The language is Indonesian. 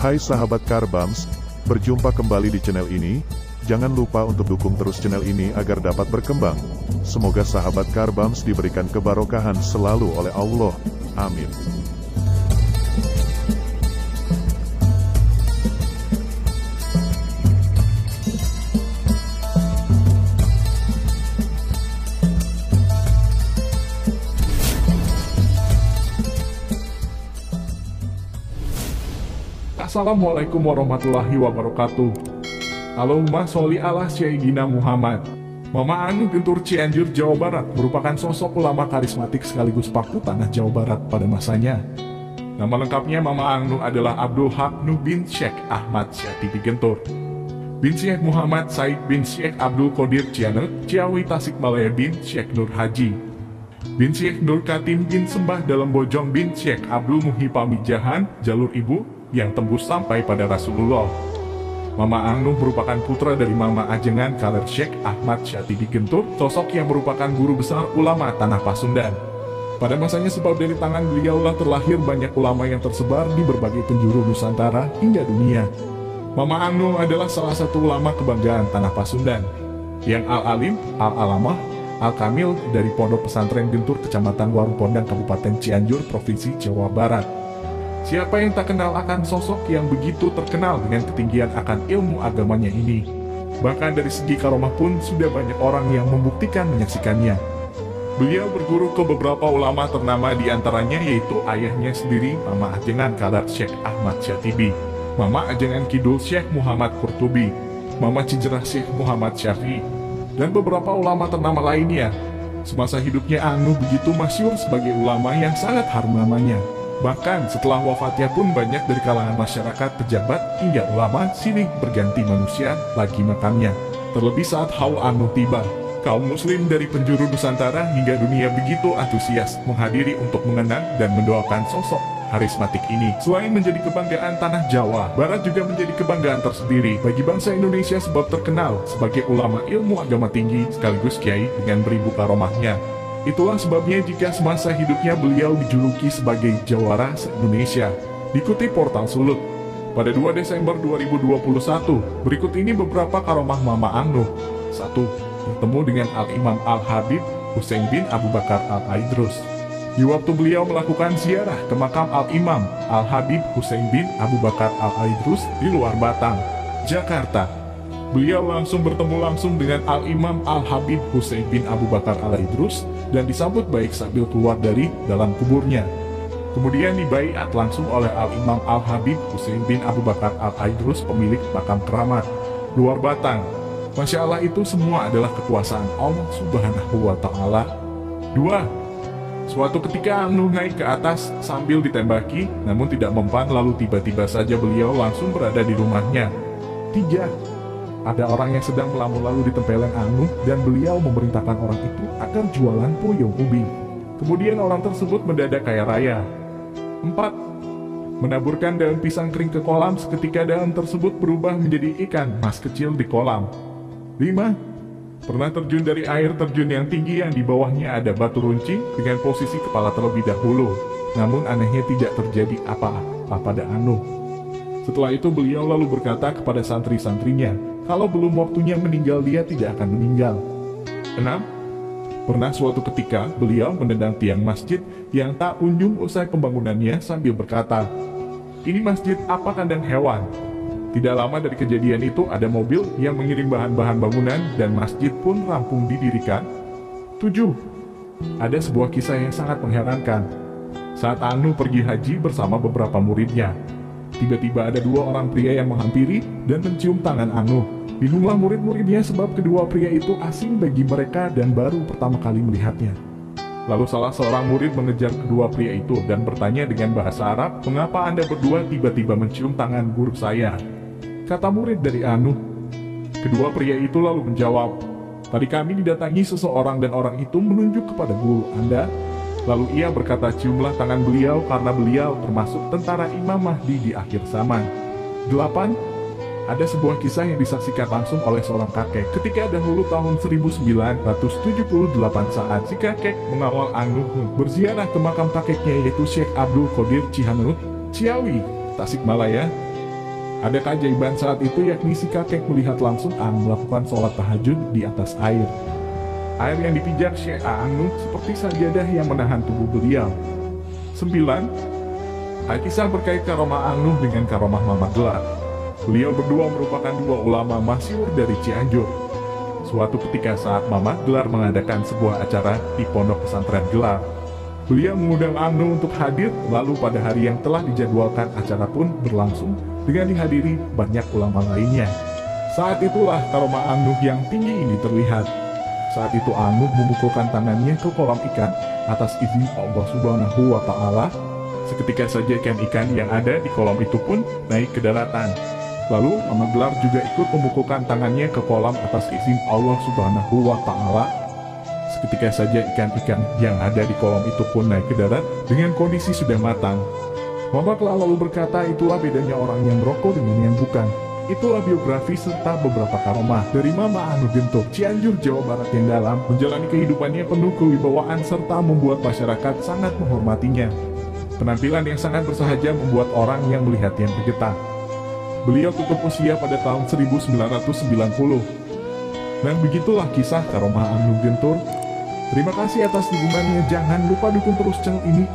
Hai sahabat Karbams, berjumpa kembali di channel ini. Jangan lupa untuk dukung terus channel ini agar dapat berkembang. Semoga sahabat Karbams diberikan kebarokahan selalu oleh Allah. Amin. Assalamualaikum warahmatullahi wabarakatuh. Allahumma sholli ala Sayyidina Muhammad. Mama Anu Gentur Cianjur, Jawa Barat merupakan sosok ulama karismatik sekaligus paku tanah Jawa Barat pada masanya. Nama lengkapnya Mama Anu adalah Abdul Haq Nuh bin Syekh Ahmad Syatibi Gentur bin Syekh Muhammad Said bin Syekh Abdul Qadir Cianet Ciawi Tasikmalaya bin Syekh Nur Haji bin Syekh Nur Katim bin Sembah Dalam Bojong bin Syekh Abdul Muhi Pamijahan jalur ibu yang tembus sampai pada Rasulullah. Mama Anu merupakan putra dari Mama Ajengan Kaler Syekh Ahmad Syatibi Gentur, sosok yang merupakan guru besar ulama tanah Pasundan. Pada masanya sebab dari tangan beliaulah terlahir banyak ulama yang tersebar di berbagai penjuru Nusantara hingga dunia. Mama Anu adalah salah satu ulama kebanggaan tanah Pasundan, yang al-alim, al-alamah, al-kamil dari Pondok Pesantren Gentur Kecamatan Warung Pondang Kabupaten Cianjur, Provinsi Jawa Barat. Siapa yang tak kenal akan sosok yang begitu terkenal dengan ketinggian akan ilmu agamanya ini? Bahkan dari segi karomah pun sudah banyak orang yang membuktikan menyaksikannya. Beliau berguru ke beberapa ulama ternama diantaranya yaitu ayahnya sendiri Mama Ajengan Kaler Syekh Ahmad Syatibi, Mama Ajengan Kidul Syekh Muhammad Qurtubi, Mama Cijerah Syekh Muhammad Syafi'i, dan beberapa ulama ternama lainnya. Semasa hidupnya Anu begitu masyhur sebagai ulama yang sangat harum namanya. Bahkan setelah wafatnya pun banyak dari kalangan masyarakat, pejabat, hingga ulama silih berganti manusia lagi makamnya. Terlebih saat haul Anu tiba, kaum muslim dari penjuru Nusantara hingga dunia begitu antusias menghadiri untuk mengenang dan mendoakan sosok karismatik ini. Selain menjadi kebanggaan tanah Jawa, Barat juga menjadi kebanggaan tersendiri bagi bangsa Indonesia sebab terkenal sebagai ulama ilmu agama tinggi sekaligus kiai dengan beribu karomahnya. Itulah sebabnya jika semasa hidupnya beliau dijuluki sebagai Jawara se-Indonesia. Dikutip Portal Sulut, pada 2 Desember 2021, berikut ini beberapa karomah Mama Anu. 1. Bertemu dengan Al-Imam Al-Habib Husain bin Abu Bakar Al-Aidrus. Di waktu beliau melakukan ziarah ke makam Al-Imam Al-Habib Husain bin Abu Bakar Al-Aidrus di Luar Batang, Jakarta, beliau langsung bertemu langsung dengan Al-Imam Al-Habib Husain bin Abu Bakar Al-Aidrus dan disambut baik sambil keluar dari dalam kuburnya. Kemudian dibaiat langsung oleh Al-Imam Al-Habib Husain bin Abu Bakar Al-Aidrus, pemilik makam keramat Luar Batang. Masya Allah, itu semua adalah kekuasaan Allah Subhanahu wa Ta'ala. 2. Suatu ketika Anu naik ke atas sambil ditembaki, namun tidak mempan, lalu tiba-tiba saja beliau langsung berada di rumahnya. 3. Ada orang yang sedang melamun lalu di tempelan Anu dan beliau memerintahkan orang itu agar jualan puyung ubi. Kemudian orang tersebut mendadak kaya raya. 4. Menaburkan daun pisang kering ke kolam, seketika daun tersebut berubah menjadi ikan mas kecil di kolam. 5. Pernah terjun dari air terjun yang tinggi yang di bawahnya ada batu runcing dengan posisi kepala terlebih dahulu. Namun anehnya tidak terjadi apa-apa pada Anu. Setelah itu beliau lalu berkata kepada santri-santrinya, kalau belum waktunya meninggal dia tidak akan meninggal. 6. Pernah suatu ketika beliau menendang tiang masjid yang tak kunjung usai pembangunannya sambil berkata, ini masjid apa kandang hewan? Tidak lama dari kejadian itu ada mobil yang mengirim bahan-bahan bangunan dan masjid pun rampung didirikan. 7. Ada sebuah kisah yang sangat mengherankan. Saat Anu pergi haji bersama beberapa muridnya, tiba-tiba ada 2 orang pria yang menghampiri dan mencium tangan Anu. Bingunglah murid-muridnya sebab kedua pria itu asing bagi mereka dan baru pertama kali melihatnya. Lalu salah seorang murid mengejar kedua pria itu dan bertanya dengan bahasa Arab, mengapa Anda berdua tiba-tiba mencium tangan guru saya? Kata murid dari Anu. Kedua pria itu lalu menjawab, tadi kami didatangi seseorang dan orang itu menunjuk kepada guru Anda. Lalu ia berkata, ciumlah tangan beliau karena beliau termasuk tentara Imam Mahdi di akhir zaman. 8. Ada sebuah kisah yang disaksikan langsung oleh seorang kakek ketika dahulu tahun 1978 saat si kakek mengawal Anu berziarah ke makam kakeknya yaitu Syekh Abdul Qadir Cihanet Ciawi, Tasikmalaya. Ada keajaiban saat itu, yakni si kakek melihat langsung Ang melakukan sholat tahajud di atas air. Air yang dipijak Syekh Ang Nuh seperti sajadah yang menahan tubuh beliau. 9. Alkisah berkait karomah Ang Nuh dengan karomah Mama Gelar. Beliau berdua merupakan dua ulama masyhur dari Cianjur. Suatu ketika saat Mama Gelar mengadakan sebuah acara di pondok pesantren Gelar, beliau mengundang Ang Nuh untuk hadir, lalu pada hari yang telah dijadwalkan acara pun berlangsung dengan dihadiri banyak ulama lainnya. Saat itulah karomah Ang Nuh yang tinggi ini terlihat. Saat itu Ang Nuh memukulkan tangannya ke kolam ikan atas izin Allah Subhanahu wa Ta'ala. Seketika saja ikan-ikan yang ada di kolam itu pun naik ke daratan. Lalu Mama Gelar juga ikut memukulkan tangannya ke kolam atas izin Allah Subhanahu wa Ta'ala. Seketika saja ikan-ikan yang ada di kolam itu pun naik ke darat dengan kondisi sudah matang. Mama Gelar lalu berkata, itulah bedanya orang yang merokok dengan yang bukan. Itulah biografi serta beberapa karomah dari Mama Ang Nuh Gentur, Cianjur, Jawa Barat yang dalam menjalani kehidupannya penuh kewibawaan serta membuat masyarakat sangat menghormatinya. Penampilan yang sangat bersahaja membuat orang yang melihatnya tergetar. Beliau tutup usia pada tahun 1990. Dan begitulah kisah karomah Ang Nuh Gentur. Terima kasih atas dukungannya. Jangan lupa dukung terus channel ini.